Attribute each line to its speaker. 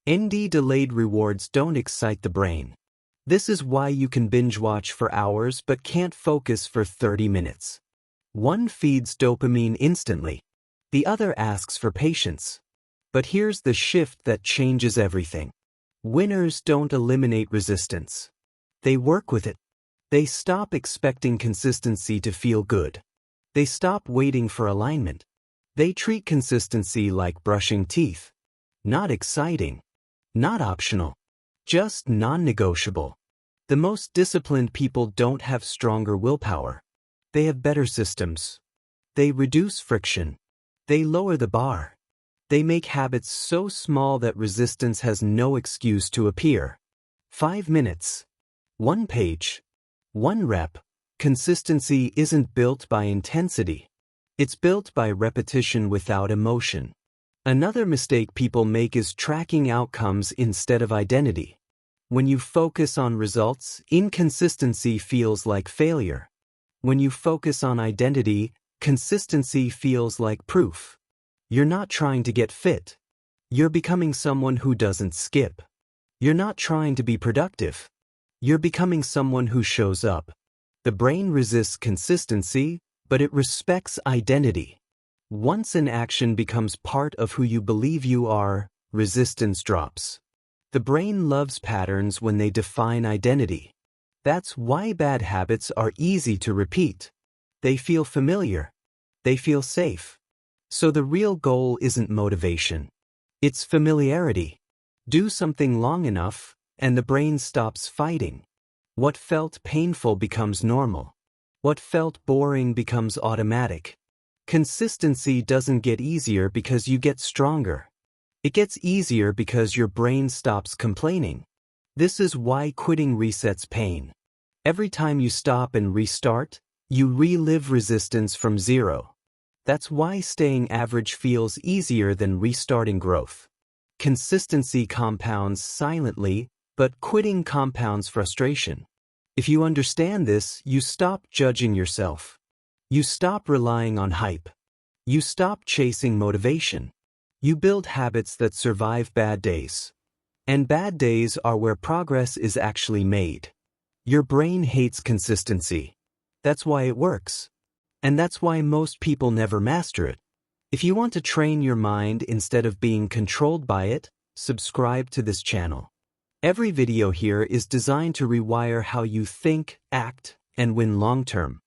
Speaker 1: ND delayed rewards don't excite the brain. This is why you can binge watch for hours but can't focus for 30 minutes. One feeds dopamine instantly. The other asks for patience. But here's the shift that changes everything. Winners don't eliminate resistance. They work with it. They stop expecting consistency to feel good. They stop waiting for alignment. They treat consistency like brushing teeth. Not exciting. Not optional. Just non-negotiable. The most disciplined people don't have stronger willpower. They have better systems. They reduce friction. They lower the bar. They make habits so small that resistance has no excuse to appear. 5 minutes. 1 page. 1 rep. Consistency isn't built by intensity. It's built by repetition without emotion. Another mistake people make is tracking outcomes instead of identity. When you focus on results, inconsistency feels like failure. When you focus on identity, consistency feels like proof. You're not trying to get fit. You're becoming someone who doesn't skip. You're not trying to be productive. You're becoming someone who shows up. The brain resists consistency, but it respects identity. Once an action becomes part of who you believe you are, resistance drops. The brain loves patterns when they define identity. That's why bad habits are easy to repeat. They feel familiar. They feel safe. So the real goal isn't motivation. It's familiarity. Do something long enough, and the brain stops fighting. What felt painful becomes normal. What felt boring becomes automatic. Consistency doesn't get easier because you get stronger. It gets easier because your brain stops complaining. This is why quitting resets pain. Every time you stop and restart, you relive resistance from zero. That's why staying average feels easier than restarting growth. Consistency compounds silently, but quitting compounds frustration. If you understand this, you stop judging yourself. You stop relying on hype. You stop chasing motivation. You build habits that survive bad days. And bad days are where progress is actually made. Your brain hates consistency. That's why it works. And that's why most people never master it. If you want to train your mind instead of being controlled by it, subscribe to this channel. Every video here is designed to rewire how you think, act, and win long-term.